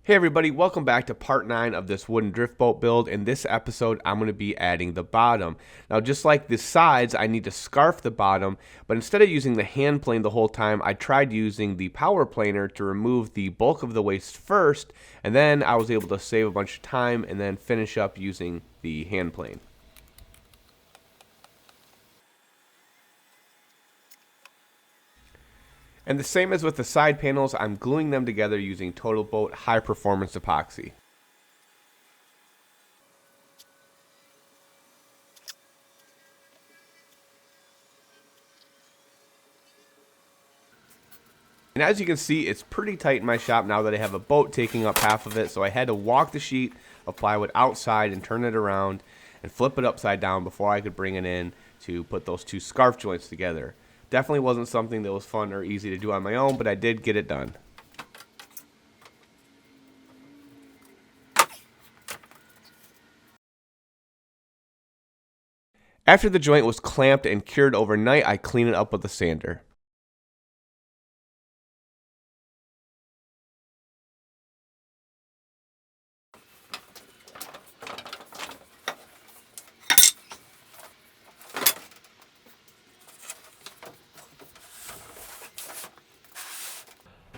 Hey everybody, welcome back to part 9 of this wooden drift boat build. In this episode, I'm going to be adding the bottom. Now just like the sides, I need to scarf the bottom, but instead of using the hand plane the whole time, I tried using the power planer to remove the bulk of the waste first, and then I was able to save a bunch of time and then finish up using the hand plane. And the same as with the side panels, I'm gluing them together using Total Boat high performance epoxy. And as you can see, it's pretty tight in my shop now that I have a boat taking up half of it, so I had to walk the sheet of plywood outside and turn it around and flip it upside down before I could bring it in to put those two scarf joints together. Definitely wasn't something that was fun or easy to do on my own, but I did get it done. After the joint was clamped and cured overnight, I clean it up with a sander.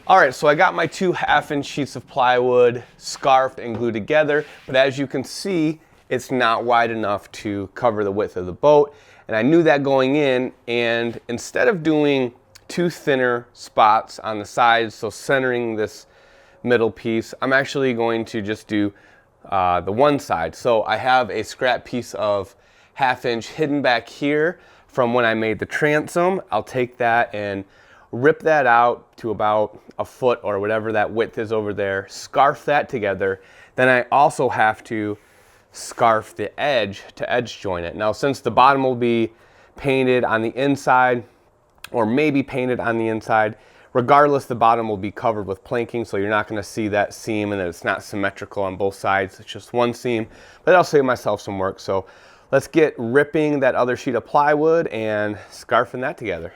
Alright, so I got my two 1/2-inch sheets of plywood scarfed and glued together, but as you can see, it's not wide enough to cover the width of the boat, and I knew that going in, and instead of doing two thinner spots on the sides, so centering this middle piece, I'm actually going to just do the one side. So I have a scrap piece of 1/2-inch hidden back here from when I made the transom. I'll take that and rip that out to about a foot or whatever that width is over there, scarf that together. Then I also have to scarf the edge to edge joint it. Now since the bottom will be painted on the inside or maybe painted on the inside, regardless the bottom will be covered with planking, so you're not going to see that seam and it's not symmetrical on both sides. It's just one seam, but I'll save myself some work. So let's get ripping that other sheet of plywood and scarfing that together.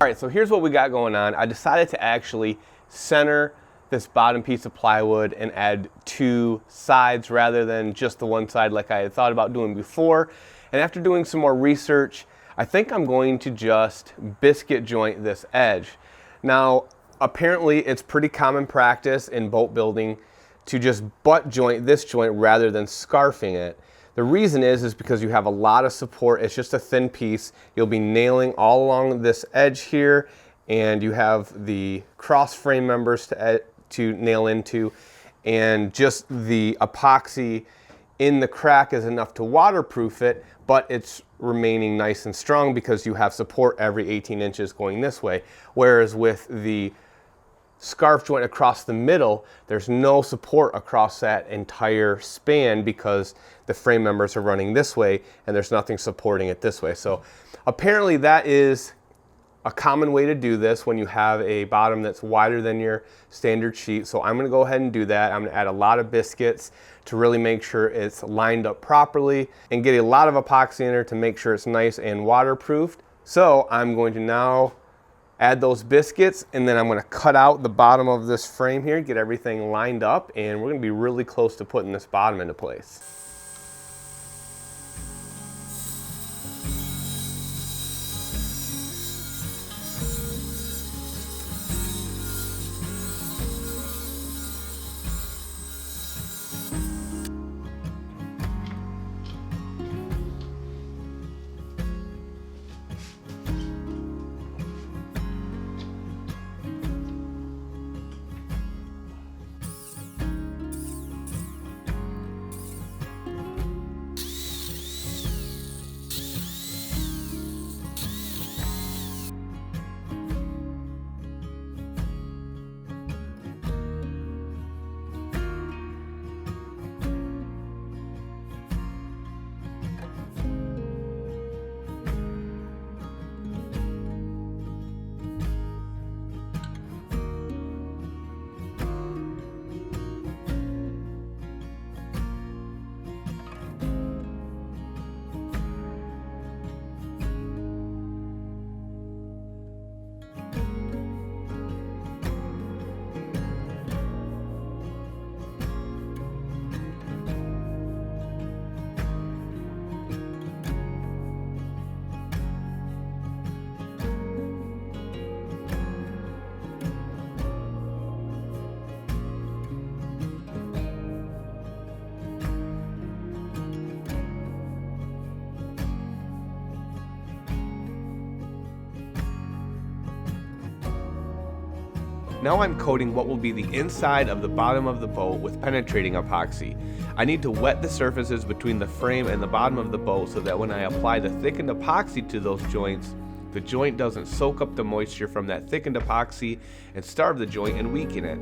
All right, so here's what we got going on. I decided to actually center this bottom piece of plywood and add two sides rather than just the one side like I had thought about doing before. And after doing some more research, I think I'm going to just biscuit joint this edge. Now, apparently it's pretty common practice in boat building to just butt joint this joint rather than scarfing it. The reason is because you have a lot of support. It's just a thin piece. You'll be nailing all along this edge here, and you have the cross frame members to nail into, and just the epoxy in the crack is enough to waterproof it, but it's remaining nice and strong because you have support every 18 inches going this way. Whereas with the scarf joint across the middle, there's no support across that entire span because the frame members are running this way and there's nothing supporting it this way. So apparently that is a common way to do this when you have a bottom that's wider than your standard sheet. So I'm going to go ahead and do that. I'm going to add a lot of biscuits to really make sure it's lined up properly and get a lot of epoxy in there to make sure it's nice and waterproofed. So I'm going to now add those biscuits, and then I'm gonna cut out the bottom of this frame here, get everything lined up, and we're gonna be really close to putting this bottom into place. Now I'm coating what will be the inside of the bottom of the boat with penetrating epoxy. I need to wet the surfaces between the frame and the bottom of the boat so that when I apply the thickened epoxy to those joints, the joint doesn't soak up the moisture from that thickened epoxy and starve the joint and weaken it.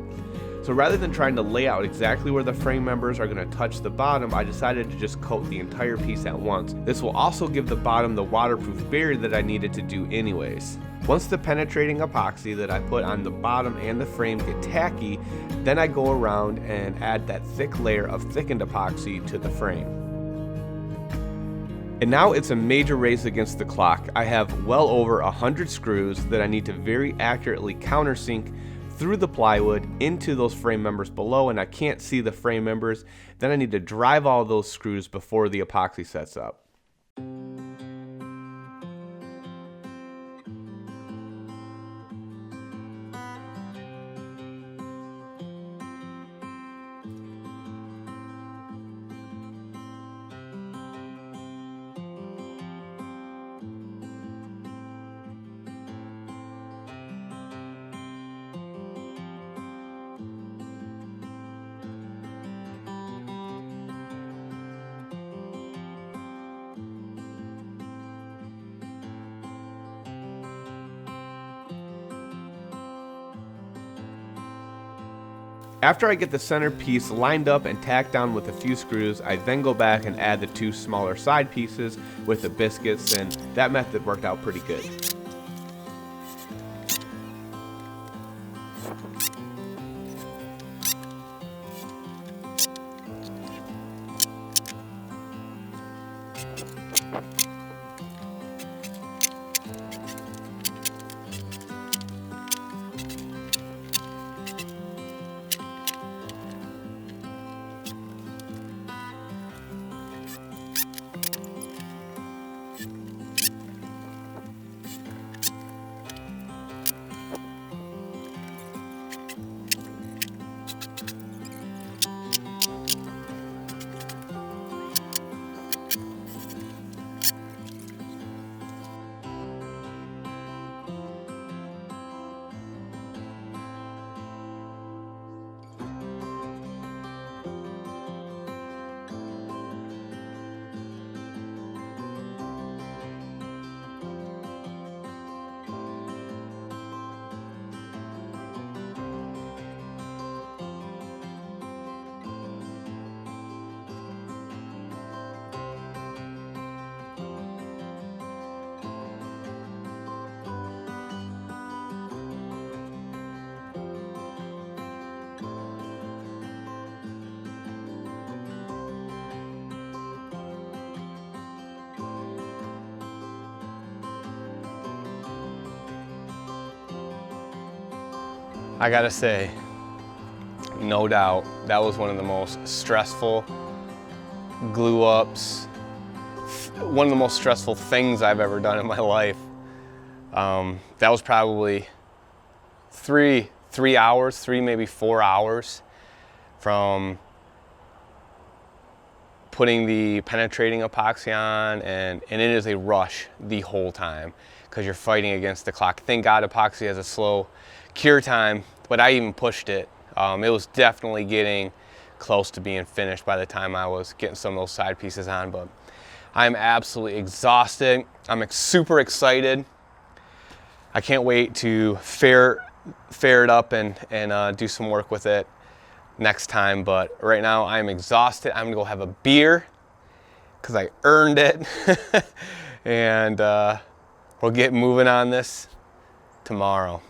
So rather than trying to lay out exactly where the frame members are going to touch the bottom, I decided to just coat the entire piece at once. This will also give the bottom the waterproof barrier that I needed to do anyways. Once the penetrating epoxy that I put on the bottom and the frame get tacky, then I go around and add that thick layer of thickened epoxy to the frame. And now it's a major race against the clock. I have well over 100 screws that I need to very accurately countersink through the plywood into those frame members below, and I can't see the frame members. Then I need to drive all those screws before the epoxy sets up. After I get the center piece lined up and tacked down with a few screws, I then go back and add the two smaller side pieces with the biscuits, and that method worked out pretty good. I gotta say, no doubt, that was one of the most stressful glue ups, one of the most stressful things I've ever done in my life. That was probably three hours, maybe 4 hours from putting the penetrating epoxy on, and it is a rush the whole time because you're fighting against the clock. Thank God epoxy has a slow cure time, but I even pushed it. It was definitely getting close to being finished by the time I was getting some of those side pieces on, but I'm absolutely exhausted. I'm super excited. I can't wait to fair it up and do some work with it next time, but right now I'm exhausted. I'm gonna go have a beer because I earned it. And we'll get moving on this tomorrow.